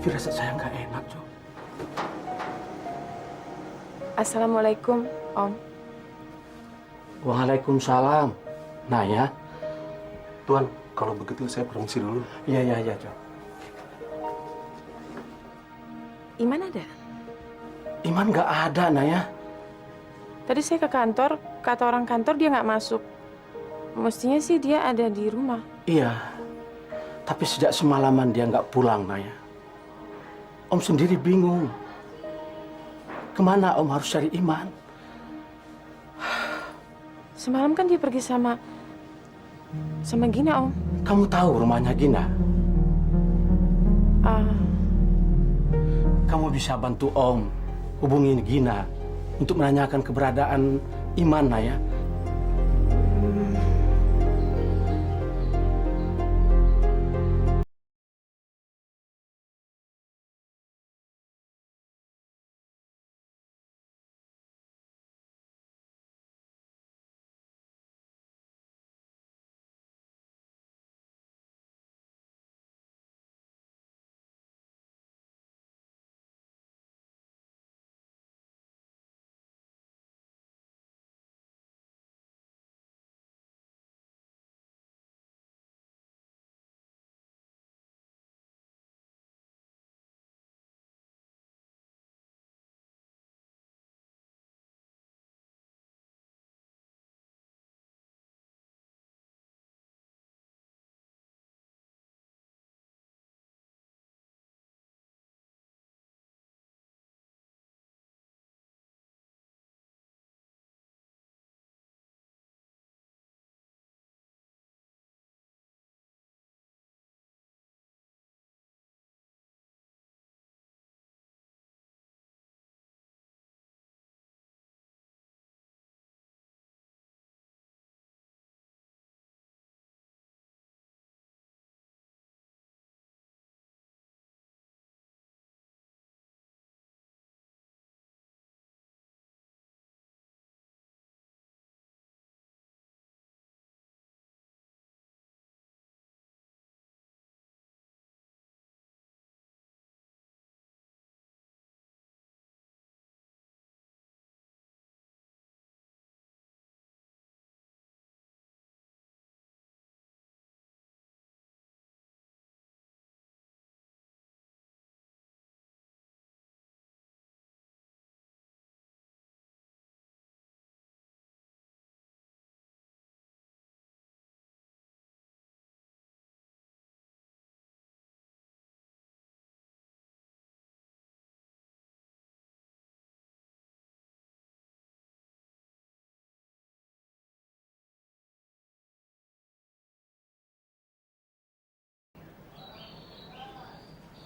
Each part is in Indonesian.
Firasat saya nggak enak, Jo. Assalamualaikum, Om. Waalaikumsalam. Naya. Tuan, kalau begitu saya permisi dulu. Iya, Jo. Iman ada? Iman nggak ada, Naya. Tadi saya ke kantor, kata orang kantor dia nggak masuk. Mestinya sih dia ada di rumah. Iya, tapi sejak semalaman dia nggak pulang, Naya. Om sendiri bingung. Kemana Om harus cari Iman? Semalam kan dia pergi sama Gina, Om. Kamu tahu rumahnya Gina? Kamu bisa bantu Om hubungin Gina untuk menanyakan keberadaan Iman, Naya.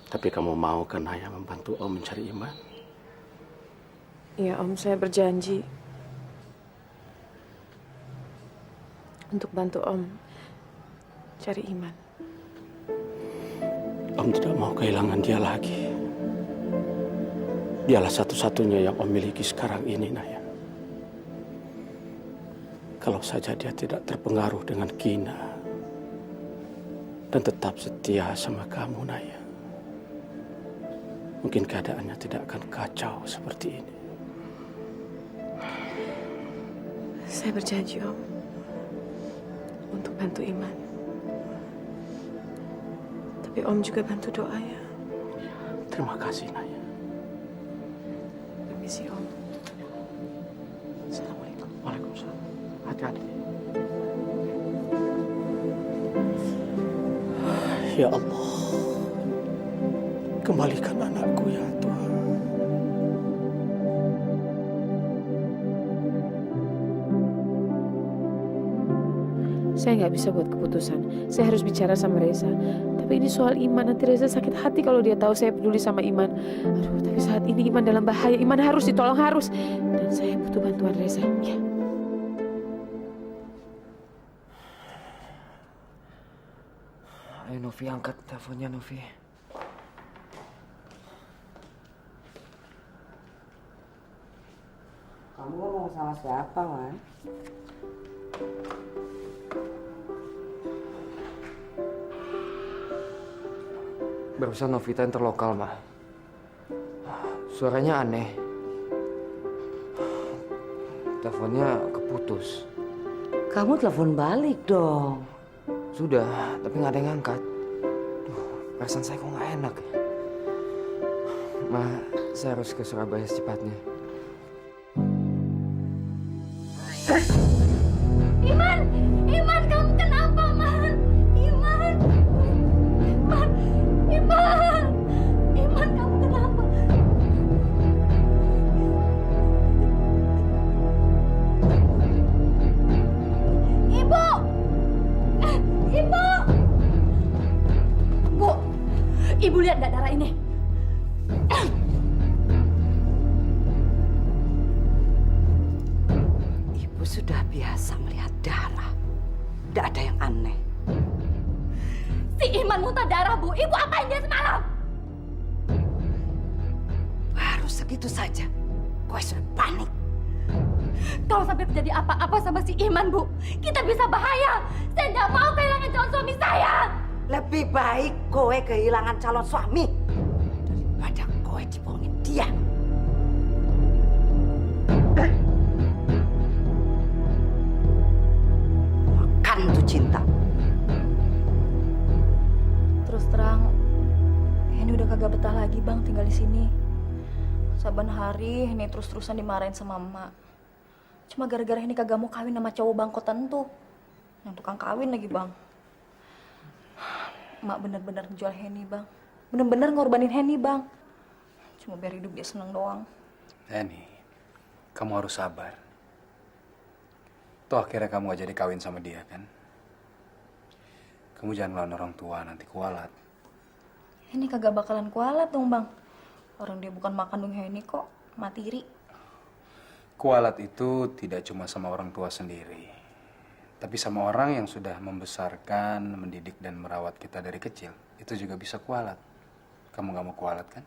Tapi kamu mau kan Naya membantu Om mencari Iman? Iya, Om, saya berjanji untuk bantu Om cari Iman. Om tidak mau kehilangan dia lagi. Dialah satu-satunya yang Om miliki sekarang ini, Naya. Kalau saja dia tidak terpengaruh dengan Gina dan tetap setia sama kamu, Naya, mungkin keadaannya tidak akan kacau seperti ini. Saya berjanji, Om, untuk bantu Iman. Tapi Om juga bantu doa ya. Terima kasih, Naya. Permisi, Om. Assalamualaikum. Waalaikumsalam. Hati-hati. Ya Allah, kembalikan anakku ya Tuhan. Saya nggak bisa buat keputusan. Saya harus bicara sama Reza. Tapi ini soal Iman. Nanti Reza sakit hati kalau dia tahu saya peduli sama Iman. Aduh, tapi saat ini Iman dalam bahaya. Iman harus ditolong, harus. Dan saya butuh bantuan Reza. Ya. Ayo Novi, angkat teleponnya Novi. Kamu ngomong sama siapa, Wan? Barusan Novita yang terlokal, Ma. Suaranya aneh. Teleponnya keputus. Kamu telepon balik dong. Sudah, tapi nggak ada yang ngangkat. Duh, perasaan saya kok nggak enak ya. Ma, saya harus ke Surabaya secepatnya. Iman! Iman, kamu kenapa, Man? Iman! Iman! Iman! Iman, kamu kenapa? Ibu! Ibu! Bu, Ibu lihat nggak darah ini? Ibu sudah biasa melihat darah. Tidak ada yang aneh. Si Iman muntah darah, Bu. Ibu apain dia semalam? Baru segitu saja. Kau sudah panik. Kalau sampai terjadi apa-apa sama si Iman, Bu, kita bisa bahaya. Saya nggak mau kehilangan calon suami saya. Lebih baik kowe kehilangan calon suami daripada kowe dibohongin dia. Makan tuh cinta. Terus terang, Henny udah kagak betah lagi bang tinggal di sini. Saban hari Henny terus-terusan dimarahin sama emak. Cuma gara-gara Henny kagak mau kawin sama cowok bangkot tentu. Yang tukang kawin lagi bang. Emak bener-bener jual Henny bang. Bener-bener ngorbanin Henny bang. Cuma biar hidup dia seneng doang. Henny, kamu harus sabar. Toh akhirnya kamu gak jadi kawin sama dia kan? Kamu jangan melawan orang tua, nanti kualat. Henny kagak bakalan kualat dong bang. Orang dia bukan mak kandung Henny kok, mak tiri. Kualat itu tidak cuma sama orang tua sendiri, tapi sama orang yang sudah membesarkan, mendidik, dan merawat kita dari kecil. Itu juga bisa kualat. Kamu gak mau kualat kan?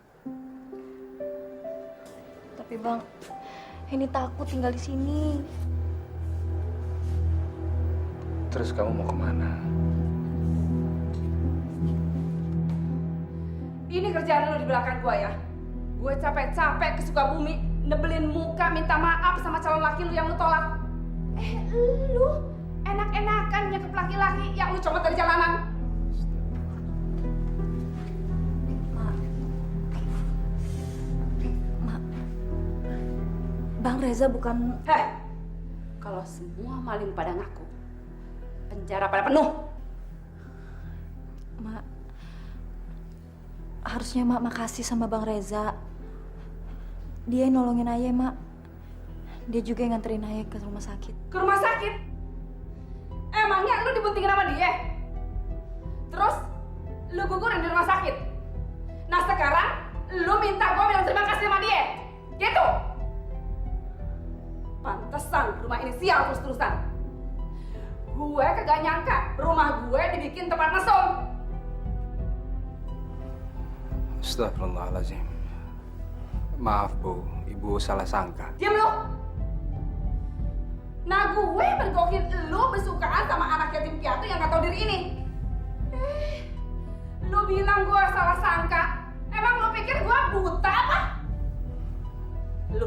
Tapi bang, Henny takut tinggal di sini. Terus kamu mau kemana? Ini kerjaan lo di belakang gua ya. Gue capek-capek ke Sukabumi, nebelin muka minta maaf sama calon laki lu yang lu tolak. Lu enak-enakan nyekep laki-laki yang lu comot dari jalanan. Mak, Bang Reza bukan... Kalau semua maling pada ngaku, penjara pada penuh. Mak, harusnya Mak makasih sama Bang Reza. Dia yang nolongin Ayah, Mak. Dia juga yang nganterin Ayah ke rumah sakit. Ke rumah sakit? Emangnya lu dibuntingin sama dia? Terus lu gugurin di rumah sakit? Nah sekarang lu minta gue bilang terima kasih sama dia? Gitu? Pantesan rumah ini sial terus-terusan. Gue kagak nyangka rumah gue dibikin tempat mesum. Astagfirullahaladzim. Maaf Bu, Ibu salah sangka. Diam lu! Nah gue mergokin lu bersukaan sama anak yatim piatu yang gak tahu diri ini. Lu bilang gue salah sangka. Emang lu pikir gue buta apa? Lu,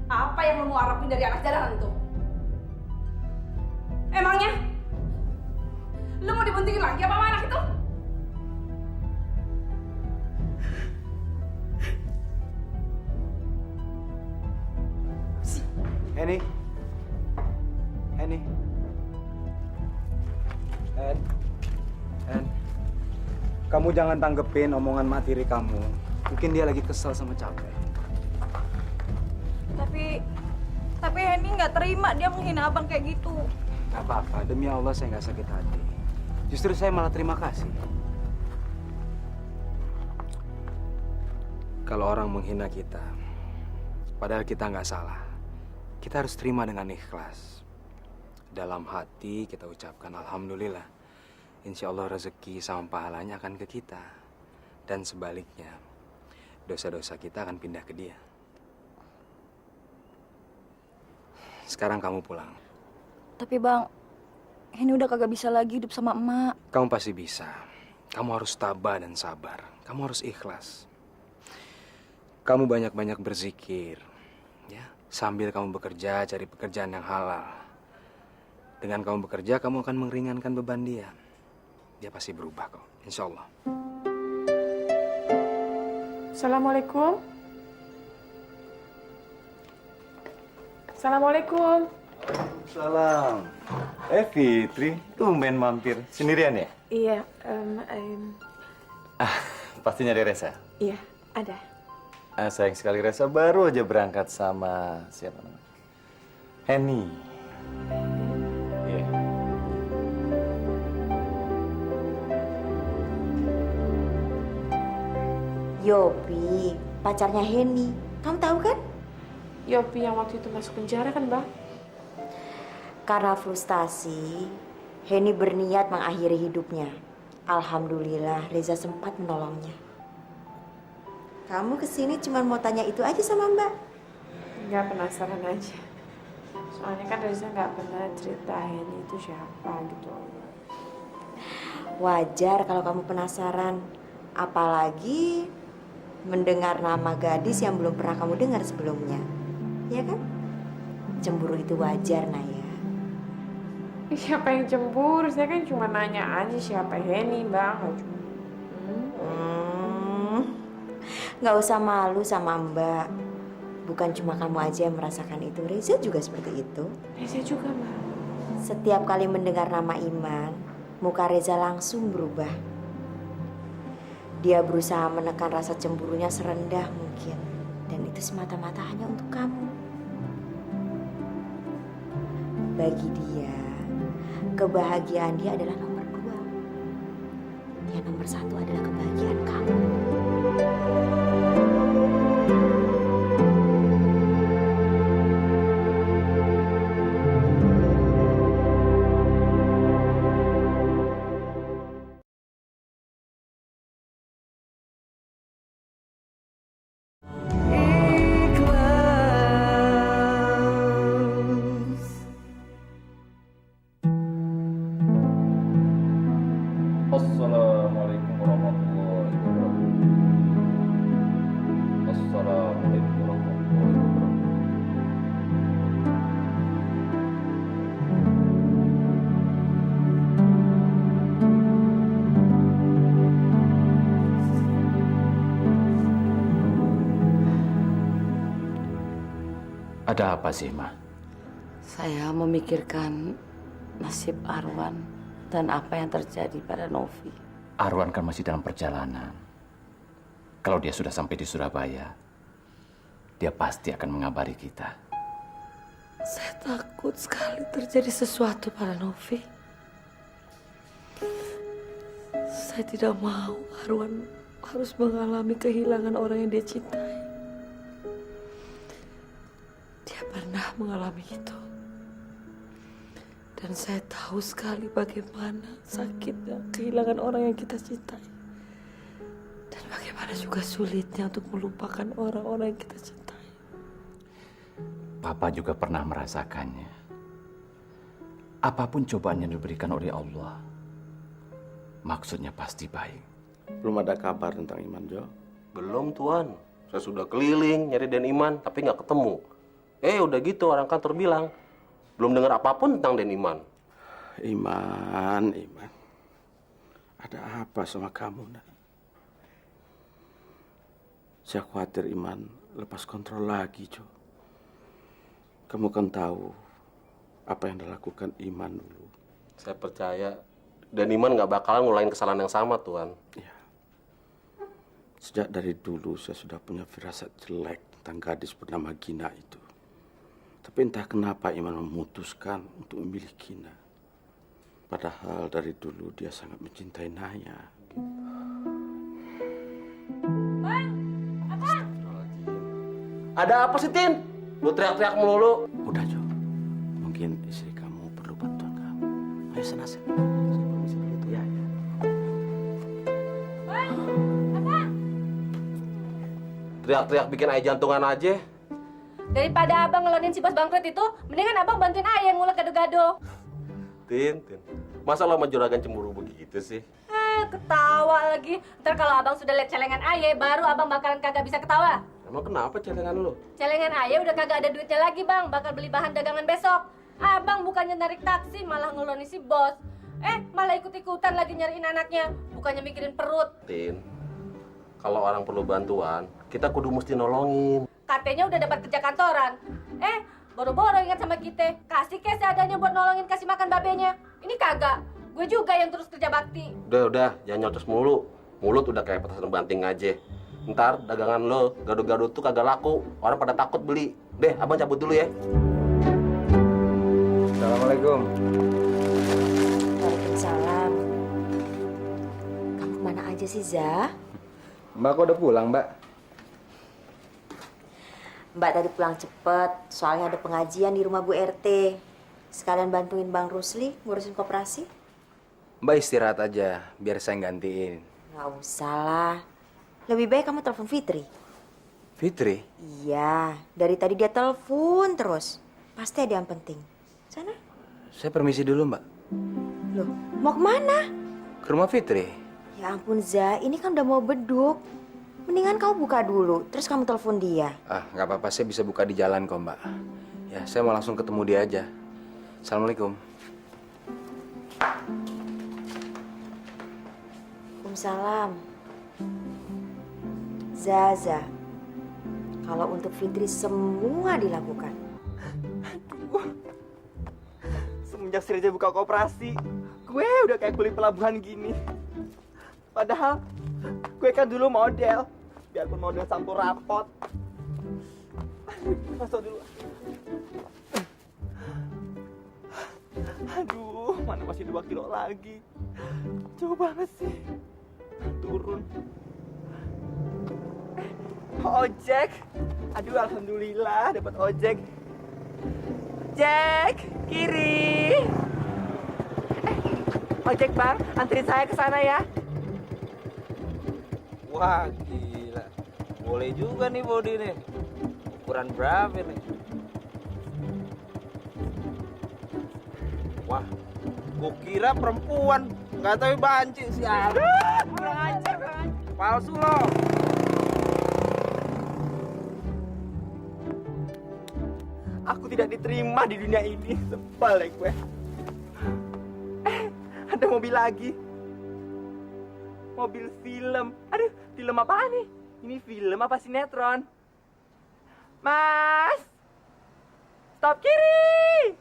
apa yang lu mau harapin dari anak jalanan itu? Emangnya? Lu mau dibuntingin lagi apa sama anak itu? Henny. Henny. Kamu jangan tanggepin omongan mak tiri kamu. Mungkin dia lagi kesel sama capek. Tapi Henny nggak terima dia menghina abang kayak gitu. Gak apa-apa, demi Allah saya nggak sakit hati. Justru saya malah terima kasih. Kalau orang menghina kita, padahal kita nggak salah, kita harus terima dengan ikhlas. Dalam hati kita ucapkan Alhamdulillah. Insya Allah rezeki sama pahalanya akan ke kita. Dan sebaliknya, dosa-dosa kita akan pindah ke dia. Sekarang kamu pulang. Tapi bang, Henny udah kagak bisa lagi hidup sama emak. Kamu pasti bisa. Kamu harus tabah dan sabar. Kamu harus ikhlas. Kamu banyak-banyak berzikir, ya. Sambil kamu bekerja, cari pekerjaan yang halal. Dengan kamu bekerja, kamu akan meringankan beban dia. Dia pasti berubah kok, insya Allah. Assalamualaikum. Assalamualaikum. Salam. Fitri, tumben mampir. Sendirian ya? Iya, Pasti nyari Reza. iya, ada. Sayang sekali Reza baru aja berangkat sama siapa namanya? Henny. Iya. Yopi, pacarnya Henny. Kamu tahu kan? Yopi yang waktu itu masuk penjara kan, Bang? Karena frustasi, Henny berniat mengakhiri hidupnya. Alhamdulillah, Reza sempat menolongnya. Kamu kesini cuma mau tanya itu aja sama Mbak? Nggak, penasaran aja. Soalnya kan Reza nggak pernah ceritain itu siapa gitu. Wajar kalau kamu penasaran. Apalagi mendengar nama gadis yang belum pernah kamu dengar sebelumnya. Ya kan? Cemburu itu wajar, Naya. Siapa yang cemburu? Saya kan cuma nanya aja siapa Henny, Bang. Nggak usah malu sama Mbak. Bukan cuma kamu aja yang merasakan itu. Reza juga seperti itu. Reza juga, Mbak. Setiap kali mendengar nama Iman, muka Reza langsung berubah. Dia berusaha menekan rasa cemburunya serendah mungkin. Dan itu semata-mata hanya untuk kamu. Bagi dia, kebahagiaan dia adalah nomor 2. Yang nomor 1 adalah kebahagiaan kamu. Assalamualaikum warahmatullahi wabarakatuh. Assalamualaikum warahmatullahi wabarakatuh. Ada apa sih, Ma? Saya memikirkan nasib Arwan dan apa yang terjadi pada Novi. Arwan kan masih dalam perjalanan. Kalau dia sudah sampai di Surabaya, dia pasti akan mengabari kita. Saya takut sekali terjadi sesuatu pada Novi. Saya tidak mau Arwan harus mengalami kehilangan orang yang dia cintai. Dia pernah mengalami itu. Dan saya tahu sekali bagaimana sakitnya kehilangan orang yang kita cintai. Dan bagaimana juga sulitnya untuk melupakan orang-orang yang kita cintai. Papa juga pernah merasakannya. Apapun cobaan yang diberikan oleh Allah, maksudnya pasti baik. Belum ada kabar tentang Iman, Jo? Belum, Tuan. Saya sudah keliling nyari Den Iman, tapi nggak ketemu. Udah gitu orang kantor bilang, belum dengar apapun tentang Den Iman. Iman. Ada apa sama kamu, Nak? Saya khawatir Iman lepas kontrol lagi, Jo. Kamu kan tahu apa yang dilakukan Iman dulu. Saya percaya Den Iman nggak bakalan ngulain kesalahan yang sama, Tuan. Ya. Sejak dari dulu saya sudah punya firasat jelek tentang gadis bernama Gina itu. Tapi entah kenapa Iman memutuskan untuk memilih Gina. Padahal dari dulu dia sangat mencintai Naya. Bang, Abang. Ada apa sih, Tin? Lu teriak-teriak melulu. Udah, Jo. Mungkin istri kamu perlu bantuan kamu. Ayo sana. Saya permisi dulu tuh. Ya. Bang, Abang. Teriak-teriak bikin ayah jantungan aja. Daripada abang ngelonin si bos bangkrut itu, mendingan abang bantuin ayah ngulek gado-gado. Tin. Masa lo sama juragan cemburu begitu sih? Ketawa lagi. Ntar kalau abang sudah lihat celengan Aye, baru abang bakalan kagak bisa ketawa. Emang kenapa celengan lu? Celengan Aye udah kagak ada duitnya lagi bang, bakal beli bahan dagangan besok. Abang bukannya narik taksi, malah ngeloni si bos. Malah ikut-ikutan lagi nyariin anaknya, bukannya mikirin perut. Tin, kalau orang perlu bantuan, kita kudu mesti nolongin. Katanya udah dapat kerja kantoran. Boro-boro ingat sama kita. Kasih cash seadanya buat nolongin kasih makan babenya. Ini kagak. Gue juga yang terus kerja bakti. Udah, jangan nyocos mulu. Mulut udah kayak petasan banting aja. Ntar dagangan lo gado-gado tuh kagak laku. Orang pada takut beli. Deh, abang cabut dulu ya. Assalamualaikum. Waalaikumsalam. Kamu kemana aja sih, Za? Mbak kok udah pulang, Mbak? Mbak tadi pulang cepet, soalnya ada pengajian di rumah Bu RT. Sekalian bantuin Bang Rusli ngurusin koperasi. Mbak istirahat aja, biar saya gantiin. Nggak usah lah. Lebih baik kamu telepon Fitri. Fitri? Iya, dari tadi dia telepon terus. Pasti ada yang penting. Sana. Saya permisi dulu, Mbak. Loh, mau kemana? Ke rumah Fitri. Ya ampun, Za, ini kan udah mau beduk. Mendingan kamu buka dulu, terus kamu telepon dia. Nggak apa-apa, saya bisa buka di jalan kok, Mbak. Ya, saya mau langsung ketemu dia aja. Assalamualaikum. Waalaikumsalam. Zaza, kalau untuk Fitri semua dilakukan. Semenjak si Reza buka koperasi, gue udah kayak kulit pelabuhan gini. Padahal gue kan dulu model, biarpun model campur rapot. Masuk dulu. Aduh, mana masih 2 kilo lagi. Jauh banget sih. Turun. Ojek. Aduh, alhamdulillah dapat ojek. Jack, kiri. Ojek bang, anterin saya ke sana ya. Wah, gila. Boleh juga nih body nih. Ukuran berapa nih? Wah, gua kira perempuan. Nggak tahu banci sial. Kurang ajar. Palsu loh. Aku tidak diterima di dunia ini. Sebal ya gue. Ada mobil lagi. Mobil film. Aduh, film apa nih? Ini film apa sinetron? Mas! Stop kiri!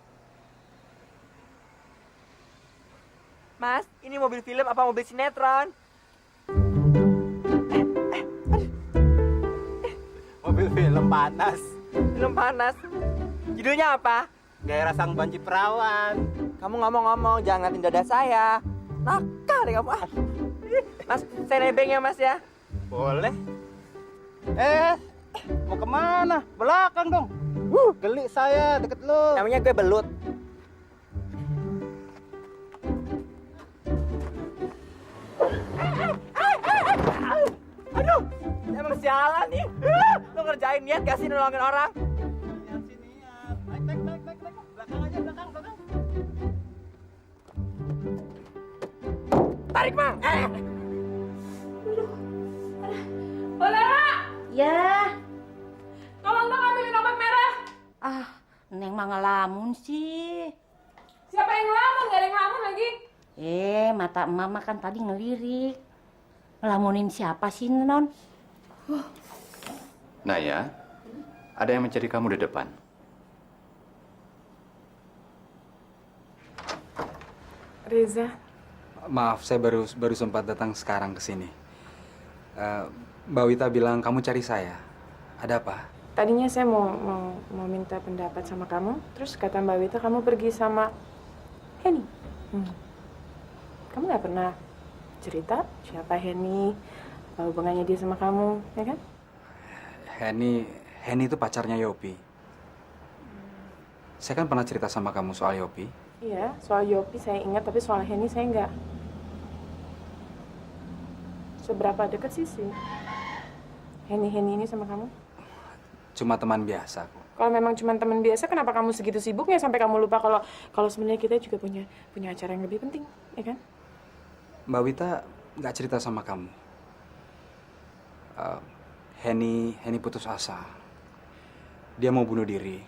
Mas, ini mobil film apa mobil sinetron? Mobil film panas. Film panas. Judulnya apa? Gairah sang banci perawan. Kamu ngomong-ngomong, jangan ngeliatin dada saya. Nakal deh kamu. Mas, saya nebeng ya mas ya. Boleh. Mau kemana? Belakang dong. Geli saya deket lu. Namanya gue belut. Aduh, emang sialan nih. Lu ngerjain niat gak sih nolongin orang? Tarik, Mang. Bolera! Ya. Tolong dong ambilin obat merah. Neng mah ngelamun sih. Siapa yang ngelamun? Gak ada yang ngelamun lagi. Mata emak kan tadi ngelirik. Ngelamunin siapa sih, Non? Naya, ada yang mencari kamu di depan. Reza. Maaf, saya baru sempat datang sekarang ke sini. Mbak Wita bilang kamu cari saya. Ada apa? Tadinya saya mau minta pendapat sama kamu, terus kata Mbak Wita kamu pergi sama Henny. Kamu nggak pernah cerita siapa Henny, apa hubungannya dia sama kamu, ya kan? Henny itu pacarnya Yopi. Saya kan pernah cerita sama kamu soal Yopi. Iya, soal Yopi saya ingat, tapi soal Henny saya nggak. Seberapa dekat sih Henny ini sama kamu? Cuma teman biasa kok. Kalau memang cuma teman biasa, kenapa kamu segitu sibuknya sampai kamu lupa kalau sebenarnya kita juga punya acara yang lebih penting, ya kan? Mbak Wita nggak cerita sama kamu. Henny putus asa. Dia mau bunuh diri.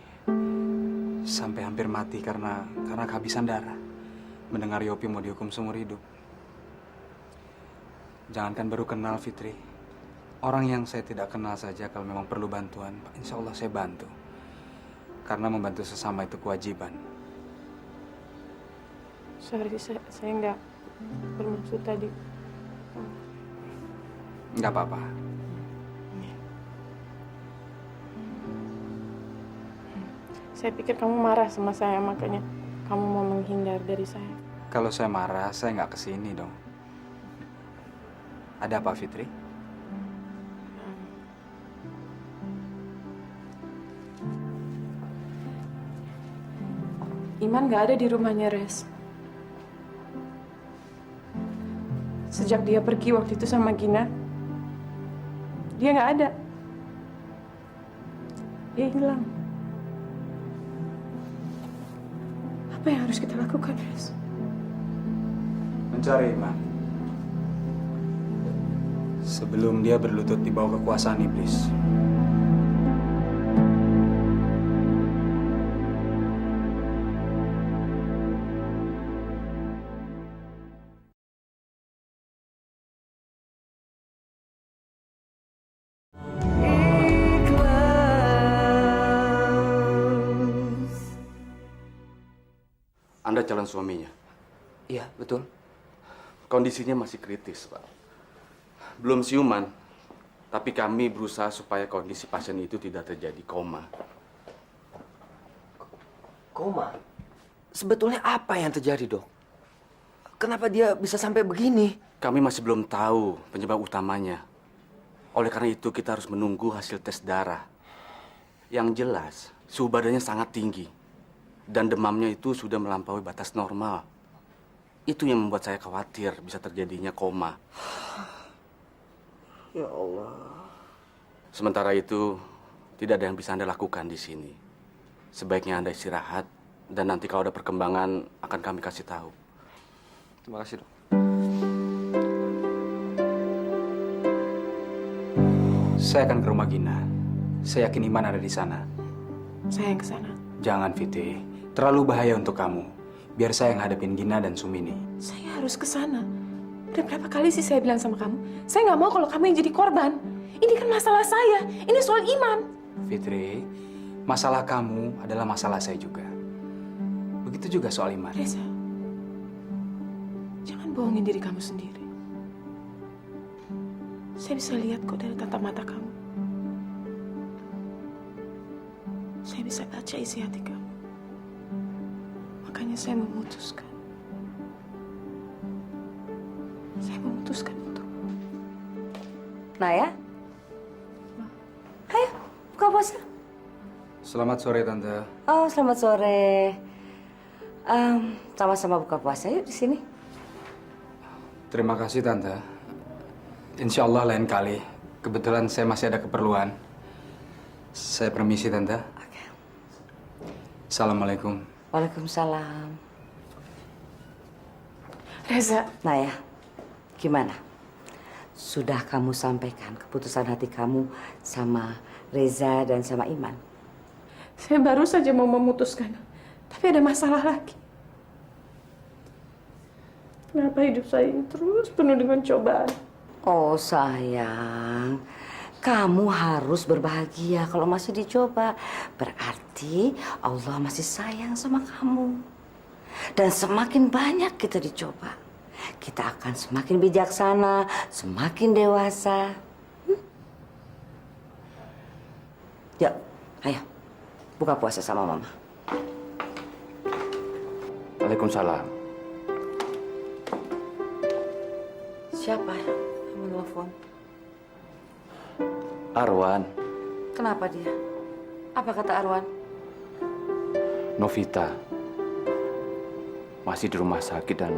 Sampai hampir mati karena kehabisan darah. Mendengar Yopi mau dihukum seumur hidup. Jangankan baru kenal Fitri. Orang yang saya tidak kenal saja kalau memang perlu bantuan, insya Allah saya bantu. Karena membantu sesama itu kewajiban. Sorry, saya nggak bermaksud tadi. Nggak apa-apa. Saya pikir kamu marah sama saya, makanya kamu mau menghindar dari saya. Kalau saya marah, saya nggak kesini dong. Ada apa, Fitri? Iman nggak ada di rumahnya, Res. Sejak dia pergi waktu itu sama Gina, dia nggak ada. Dia hilang. Apa yang harus kita lakukan, Res? Mencari Iman. Sebelum dia berlutut di bawah kekuasaan iblis. Anda calon suaminya? Iya, betul. Kondisinya masih kritis, Pak. Belum siuman, tapi kami berusaha supaya kondisi pasien itu tidak terjadi koma. Koma? Sebetulnya apa yang terjadi, Dok? Kenapa dia bisa sampai begini? Kami masih belum tahu penyebab utamanya. Oleh karena itu kita harus menunggu hasil tes darah. Yang jelas, suhu badannya sangat tinggi. Dan demamnya itu sudah melampaui batas normal. Itu yang membuat saya khawatir bisa terjadinya koma. Ya Allah. Sementara itu, tidak ada yang bisa Anda lakukan di sini. Sebaiknya Anda istirahat, dan nanti kalau ada perkembangan akan kami kasih tahu. Terima kasih, Dok. Saya akan ke rumah Gina. Saya yakin Iman ada di sana. Saya yang ke sana. Jangan, Fitri. Terlalu bahaya untuk kamu. Biar saya yang hadapin Gina dan Sumini. Saya harus ke sana. Udah berapa kali sih saya bilang sama kamu? Saya nggak mau kalau kamu yang jadi korban. Ini kan masalah saya. Ini soal Iman. Fitri, masalah kamu adalah masalah saya juga. Begitu juga soal Iman. Reza, jangan bohongin diri kamu sendiri. Saya bisa lihat kok dari tatap mata kamu. Saya bisa baca isi hati kamu. Makanya saya memutuskan. Saya memutuskan untuk... Naya? Ayo, buka puasa. Selamat sore, Tante. Oh, selamat sore. Sama-sama buka puasa yuk di sini. Terima kasih, Tante. Insya Allah lain kali. Kebetulan saya masih ada keperluan. Saya permisi, Tante. Oke. Assalamualaikum. Waalaikumsalam. Reza. Naya, gimana? Sudah kamu sampaikan keputusan hati kamu sama Reza dan sama Iman? Saya baru saja mau memutuskan. Tapi ada masalah lagi. Kenapa hidup saya ini terus penuh dengan cobaan? Oh sayang, kamu harus berbahagia kalau masih dicoba. Berarti Allah masih sayang sama kamu. Dan semakin banyak kita dicoba, kita akan semakin bijaksana, semakin dewasa. Yuk, ayo, buka puasa sama Mama. Waalaikumsalam. Siapa yang menelpon? Arwan, Kenapa dia? Apa kata Arwan? Novita masih di rumah sakit dan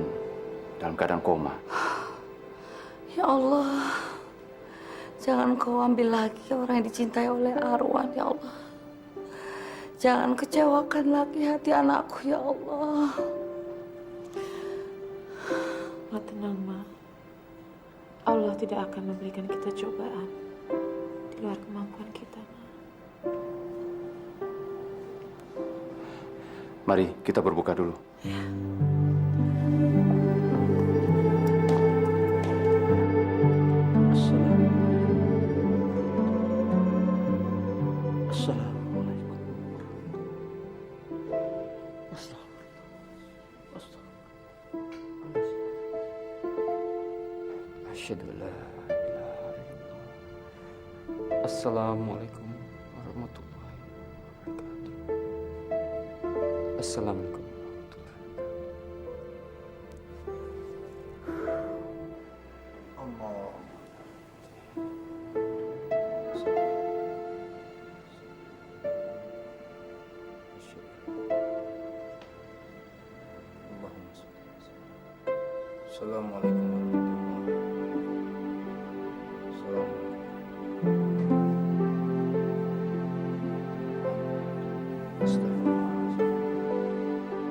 dalam keadaan koma. Ya Allah, jangan kau ambil lagi orang yang dicintai oleh Arwan, ya Allah. Jangan kecewakan lagi hati anakku, ya Allah. Ma, tenang, Ma. tidak akan memberikan kita cobaan di luar kemampuan kita. Mari kita berbuka dulu. Assalamualaikum. Asyhadu an la ilaha illallah. Assalamualaikum warahmatullahi wabarakatuh. Assalamualaikum. Allah. Assalamualaikum warahmatullahi wabarakatuh.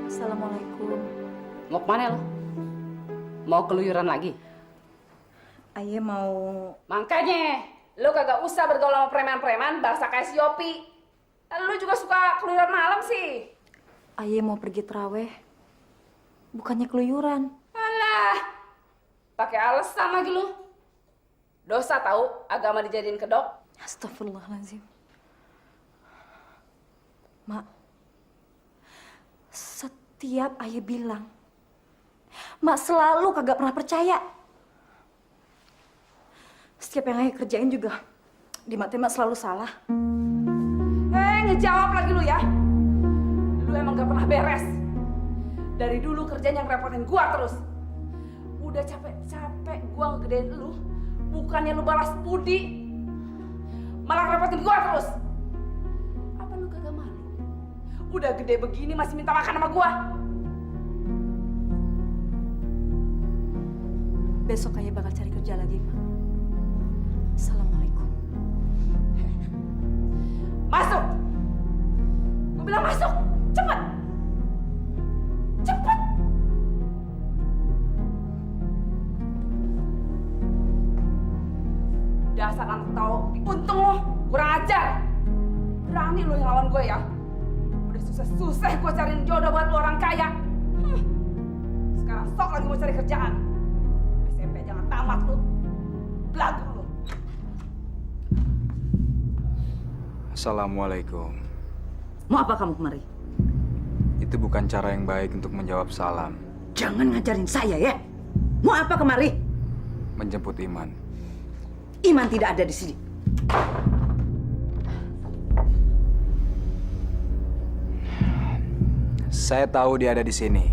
Assalamualaikum. Mau kemana lo? Mau keluyuran lagi? Ayah mau... Makanya, lo kagak usah bergaul sama preman-preman, bahasa kayak si Yopi. Lo juga suka keluyuran malam sih. Ayah mau pergi terawih. Bukannya keluyuran. Alah, pakai alasan lagi lu. Dosa tahu agama dijadiin kedok. Astagfirullahaladzim. Mak, setiap ayah bilang, Mak selalu kagak pernah percaya. Setiap yang ayah kerjain juga, di mata Mak selalu salah. Ngejawab lagi lu ya. Lu emang gak pernah beres. Dari dulu kerjanya ngerepotin gua terus. Udah capek-capek gua ngegedein lu, bukannya lu balas budi, malah ngerepotin gua terus. Apa lu kagak malu? Udah gede begini masih minta makan sama gua. Besok ayah bakal cari kerja lagi, Mak. Assalamualaikum. Masuk! Gua bilang masuk! Cepet! Cepet! Dasar anak tahu, untung lo, kurang ajar. Berani lo yang lawan gue ya. Udah susah-susah gue cariin jodoh buat lo orang kaya. Sekarang sok lagi mau cari kerjaan. SMP jangan tamat lo. Belagu lo. Assalamualaikum. Mau apa kamu kemari? Itu bukan cara yang baik untuk menjawab salam. Jangan ngajarin saya ya. Mau apa kemari? Menjemput Iman. Iman tidak ada di sini. Saya tahu dia ada di sini.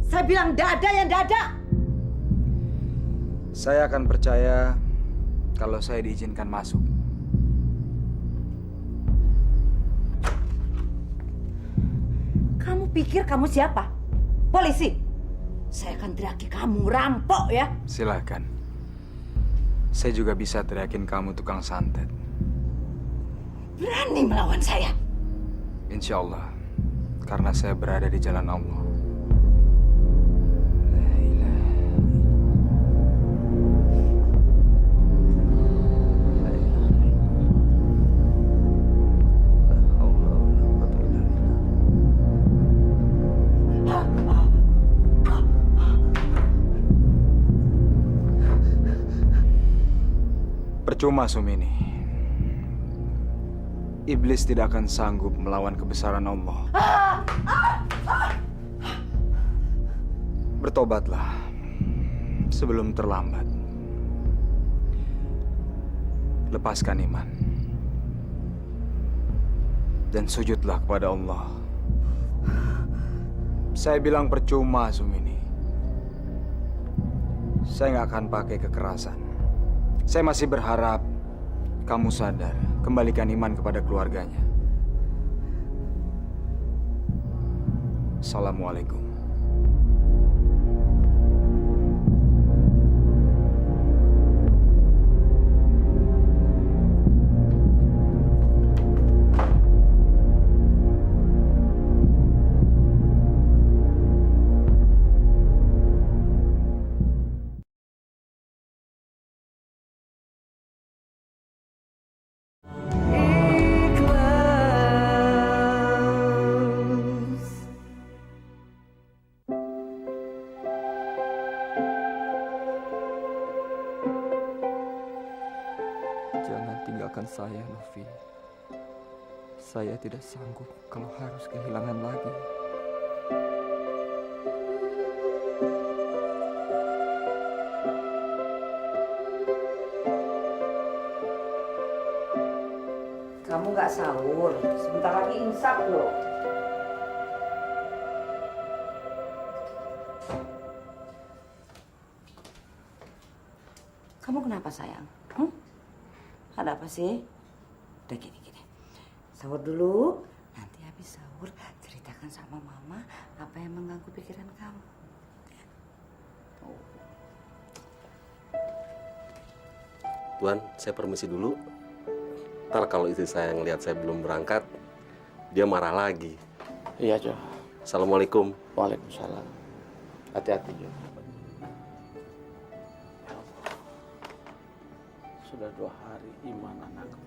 Saya bilang tidak ada yang tidak ada. Saya akan percaya kalau saya diizinkan masuk. Kamu pikir kamu siapa? Polisi? Saya akan teriaki kamu rampok ya. Silakan. Saya juga bisa teriakin kamu tukang santet. Berani melawan saya? Insya Allah. Karena saya berada di jalan Allah. Percuma, Sumini. Iblis tidak akan sanggup melawan kebesaran Allah. Bertobatlah sebelum terlambat. Lepaskan iman. Dan sujudlah kepada Allah. Saya bilang percuma, Sumini. Saya nggak akan pakai kekerasan. Saya masih berharap kamu sadar, kembalikan iman kepada keluarganya. Assalamualaikum. Jangan tinggalkan saya, Novi. Saya tidak sanggup kalau harus kehilangan lagi. Kamu nggak sahur, sebentar lagi imsak loh. Kamu kenapa sayang? Ada apa sih? Udah gini. Sahur dulu, nanti habis sahur ceritakan sama mama apa yang mengganggu pikiran kamu. Tuan, saya permisi dulu. Ntar kalau istri saya ngelihat saya belum berangkat, dia marah lagi. Iya, Jo. Assalamualaikum. Waalaikumsalam. Hati-hati, Jo. Sudah 2 hari Iman anakku.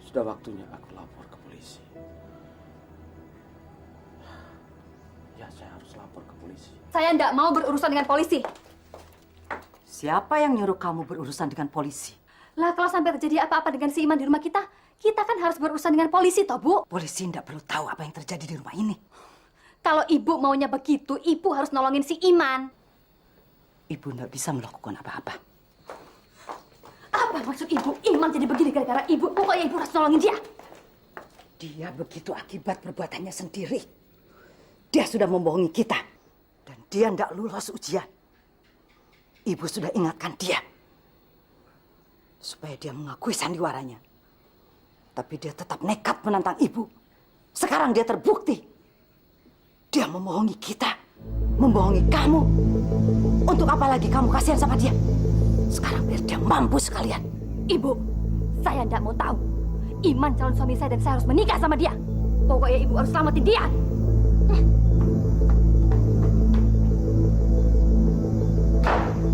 Sudah waktunya aku lapor ke polisi. Ya, saya harus lapor ke polisi. Saya tidak mau berurusan dengan polisi. Siapa yang nyuruh kamu berurusan dengan polisi? Lah kalau sampai terjadi apa-apa dengan si Iman di rumah kita kan harus berurusan dengan polisi toh, Bu. Polisi tidak perlu tahu apa yang terjadi di rumah ini. Kalau ibu maunya begitu, ibu harus nolongin si Iman. Ibu tidak bisa melakukan apa-apa. Apa maksud ibu? Iman jadi begini gara-gara ibu. Pokoknya ibu harus nolongin dia. Dia begitu akibat perbuatannya sendiri. Dia sudah membohongi kita. Dan dia tidak lulus ujian. Ibu sudah ingatkan dia. Supaya dia mengakui sandiwaranya. Tapi dia tetap nekat menantang ibu. Sekarang dia terbukti. Dia membohongi kita. Membohongi kamu. Untuk apa lagi kamu kasihan sama dia? Sekarang biar dia mampus sekalian. Ibu, saya tidak mau tahu. Iman calon suami saya dan saya harus menikah sama dia. Pokoknya ibu harus selamatin dia.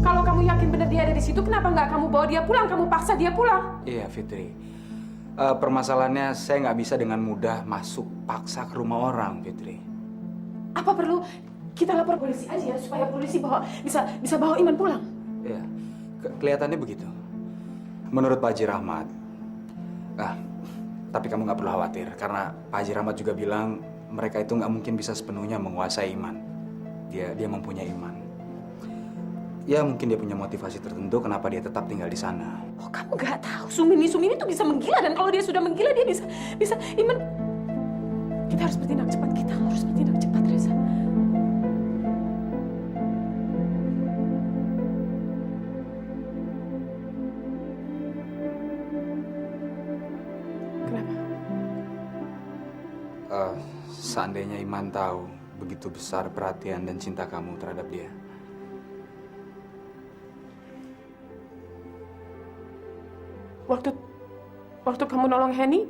Kalau kamu yakin benar dia ada di situ, kenapa nggak kamu bawa dia pulang? Kamu paksa dia pulang. Iya, Fitri. Permasalahannya saya nggak bisa dengan mudah masuk paksa ke rumah orang, Fitri. Apa perlu kita lapor polisi aja ya, supaya polisi bisa bawa Iman pulang? Iya, kelihatannya begitu. Menurut Pak Haji Rahmat. Tapi kamu nggak perlu khawatir, karena Pak Haji Rahmat juga bilang mereka itu nggak mungkin bisa sepenuhnya menguasai Iman. Dia mempunyai Iman. Ya mungkin dia punya motivasi tertentu kenapa dia tetap tinggal di sana. Oh, kamu nggak tahu Sumini tuh bisa menggila, dan kalau dia sudah menggila dia bisa Iman. Kita harus bertindak cepat. Reza. Kenapa? Seandainya Iman tahu begitu besar perhatian dan cinta kamu terhadap dia. Waktu kamu nolong Henny,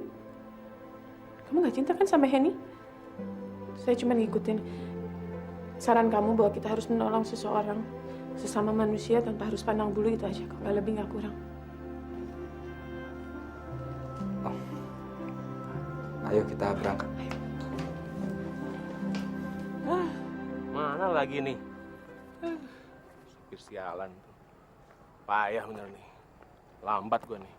kamu nggak cinta kan sama Henny? Saya cuma ngikutin saran kamu bahwa kita harus menolong seseorang, sesama manusia tanpa harus pandang bulu, itu aja kok, nggak lebih nggak kurang. Ayo kita berangkat. Mana lagi nih? Supir sialan tuh. Payah bener nih. Lambat gue nih.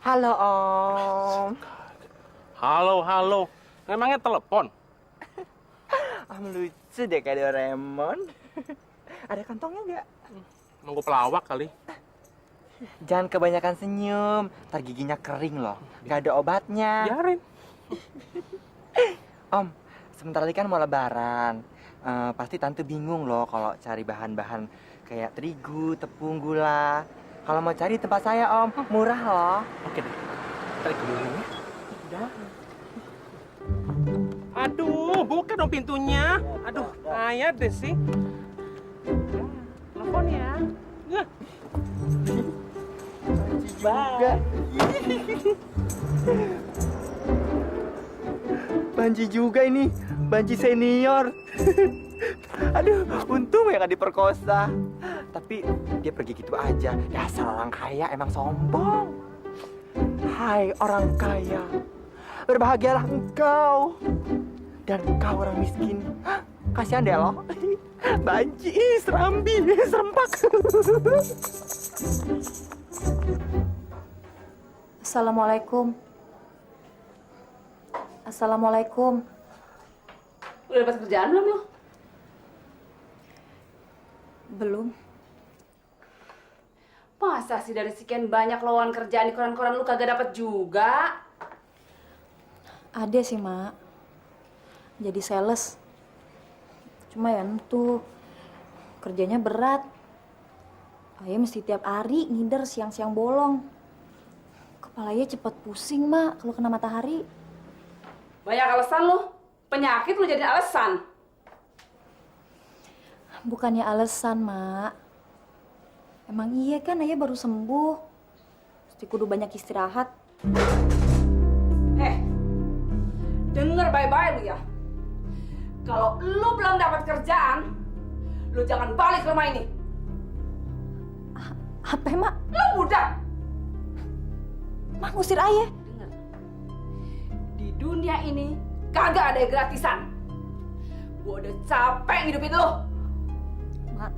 Halo, Om. Halo. Memangnya telepon? Lucu deh kayak Doraemon. Ada kantongnya nggak? Emang gue pelawak kali. Jangan kebanyakan senyum, ntar giginya kering loh. Nggak ada obatnya. Biarin. Om, sebentar lagi kan mau lebaran. Pasti tante bingung loh kalau cari bahan-bahan kayak terigu, tepung, gula. Kalau mau cari tempat saya, Om, murah loh. Oke deh. Cari dulu ya. Udah. Aduh, buka dong pintunya. Aduh, ayah deh sih. Telepon ya. Bye. Banji juga ini, Banji senior. Aduh, untung ya nggak diperkosa. Tapi dia pergi gitu aja. Dasar orang kaya emang sombong. Hai orang kaya, berbahagialah engkau. Dan engkau orang miskin. Kasihan deh lo. Banci, serambi, serempak. Assalamualaikum. Assalamualaikum. Udah dapat kerjaan belum lo? Belum. Masa sih dari sekian banyak lowongan kerjaan di koran-koran lu kagak dapat juga? Ada sih, Mak. Jadi sales. Cuma ya tuh kerjanya berat. Ayah mesti tiap hari ngider siang-siang bolong. Kepalanya cepet pusing, Mak, kalau kena matahari. Banyak alasan lu. Penyakit lu jadi alasan. Bukannya alasan, Mak. Emang iya kan ayah baru sembuh. Mesti kudu banyak istirahat. Denger baik-baik lu ya. Kalau lu belum dapat kerjaan, lu jangan balik ke rumah ini. Apa, Mak? Lu budak. Mak ngusir ayah. Dengar. Di dunia ini kagak ada yang gratisan. Gua udah capek ngidupin lu. Mak,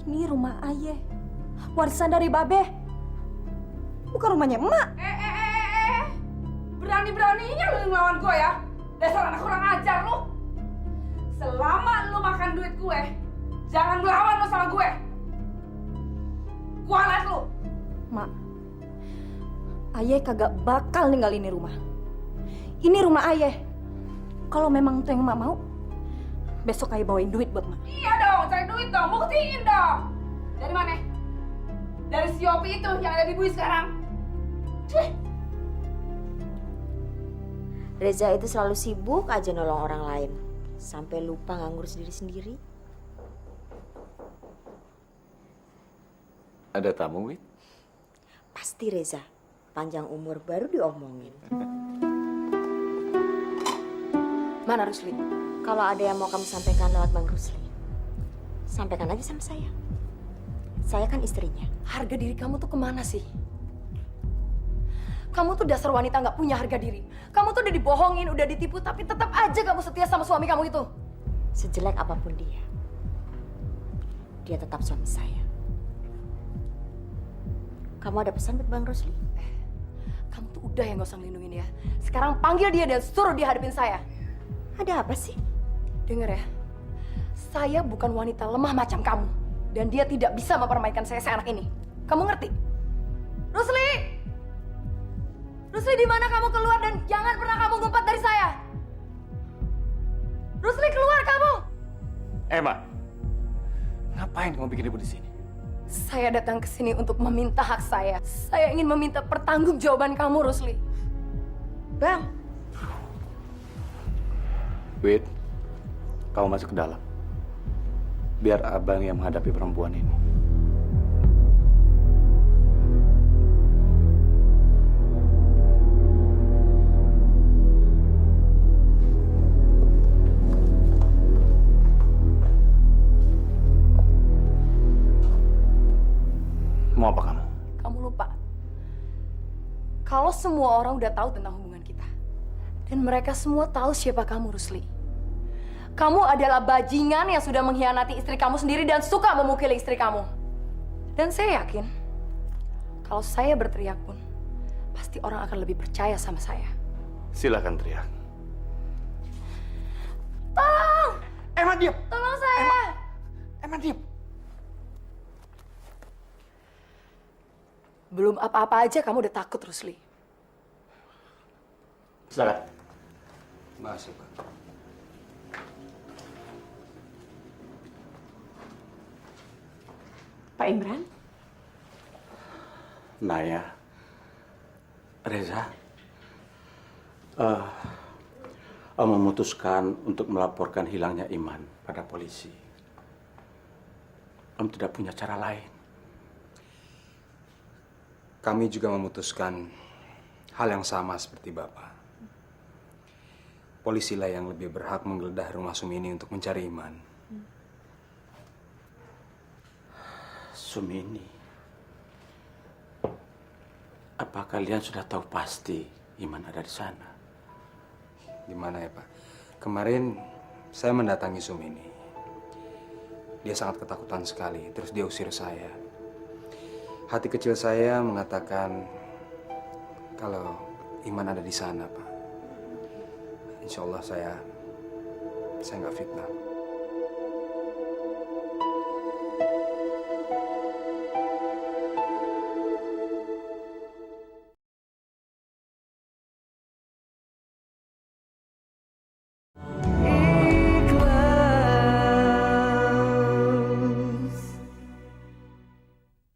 ini rumah ayah. Warisan dari Babe. Bukan rumahnya emak. Berani-beraninya lu ngelawan gue ya. Dasar anak kurang ajar lu. Selama lu makan duit gue, jangan melawan lu sama gue. Kualat lu. Mak, ayah kagak bakal ninggalin ini rumah. Ini rumah ayah. Kalau memang itu yang emak mau, besok ayah bawain duit buat mak. Iya dong, cari duit dong, buktiin dong. Dari mana? Dari si Yopi itu yang ada di Bui sekarang. Cih. Reza itu selalu sibuk aja nolong orang lain. Sampai lupa nggak ngurus diri sendiri. Ada tamu, Wit? Pasti Reza. Panjang umur baru diomongin. Mana Rusli? Kalau ada yang mau kamu sampaikan lewat Bang Rusli, sampaikan aja sama saya. Saya kan istrinya. Harga diri kamu tuh kemana sih? Kamu tuh dasar wanita nggak punya harga diri. Kamu tuh udah dibohongin, udah ditipu, tapi tetap aja kamu setia sama suami kamu itu. Sejelek apapun dia tetap suami saya. Kamu ada pesan buat Bang Rusli? Kamu tuh udah ya nggak usah ngelindungin ya. Sekarang panggil dia dan suruh dia hadapin saya. Ada apa sih? Dengar ya, saya bukan wanita lemah macam kamu. Dan dia tidak bisa mempermainkan saya seenak ini. Kamu ngerti? Rusli! Rusli, di mana kamu keluar dan jangan pernah kamu ngumpet dari saya. Rusli, keluar kamu! Emma, ngapain kamu bikin ibu di sini? Saya datang ke sini untuk meminta hak saya. Saya ingin meminta pertanggungjawaban kamu, Rusli. Bang. Wit, kamu masuk ke dalam. Biar abang yang menghadapi perempuan ini. Mau apa kamu? Kamu lupa. Kalau semua orang udah tahu tentang hubungan kita. Dan mereka semua tahu siapa kamu, Rusli. Kamu adalah bajingan yang sudah mengkhianati istri kamu sendiri dan suka memukuli istri kamu. Dan saya yakin, kalau saya berteriak pun, pasti orang akan lebih percaya sama saya. Silakan teriak. Tolong! Emma, diam! Tolong saya! Emma, diam! Belum apa-apa aja kamu udah takut, Rusli. Silakan. Masuk. Pak Imran? Naya, Reza, memutuskan untuk melaporkan hilangnya Iman pada polisi. Om tidak punya cara lain. Kami juga memutuskan hal yang sama seperti Bapak. Polisilah yang lebih berhak menggeledah rumah Sumini untuk mencari Iman. Sumini, apa kalian sudah tahu pasti Iman ada di sana? Di mana ya, Pak? Kemarin saya mendatangi Sumini. Dia sangat ketakutan sekali, terus dia usir saya. Hati kecil saya mengatakan kalau Iman ada di sana, Pak. Insya Allah saya nggak fitnah.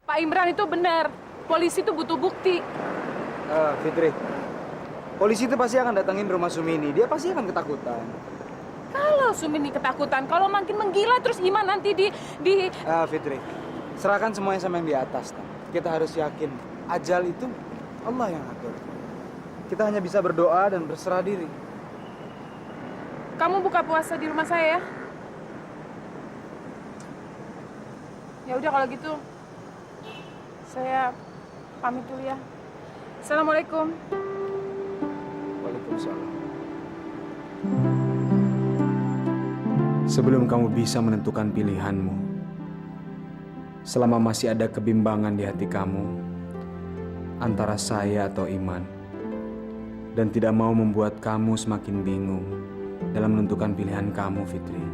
Pak Imran itu benar. Polisi itu butuh bukti. Fitri, polisi itu pasti akan datangin rumah Sumini. Dia pasti akan ketakutan. Kalau Sumini ketakutan, kalau makin menggila terus Iman nanti di Fitri, serahkan semuanya sama yang di atas. Kita harus yakin ajal itu Allah yang atur. Kita hanya bisa berdoa dan berserah diri. Kamu buka puasa di rumah saya ya? Ya udah kalau gitu, saya pamit dulu ya. Assalamualaikum. Waalaikumsalam. Sebelum kamu bisa menentukan pilihanmu, selama masih ada kebimbangan di hati kamu antara saya atau Iman, dan tidak mau membuat kamu semakin bingung dalam menentukan pilihan kamu, Fitri,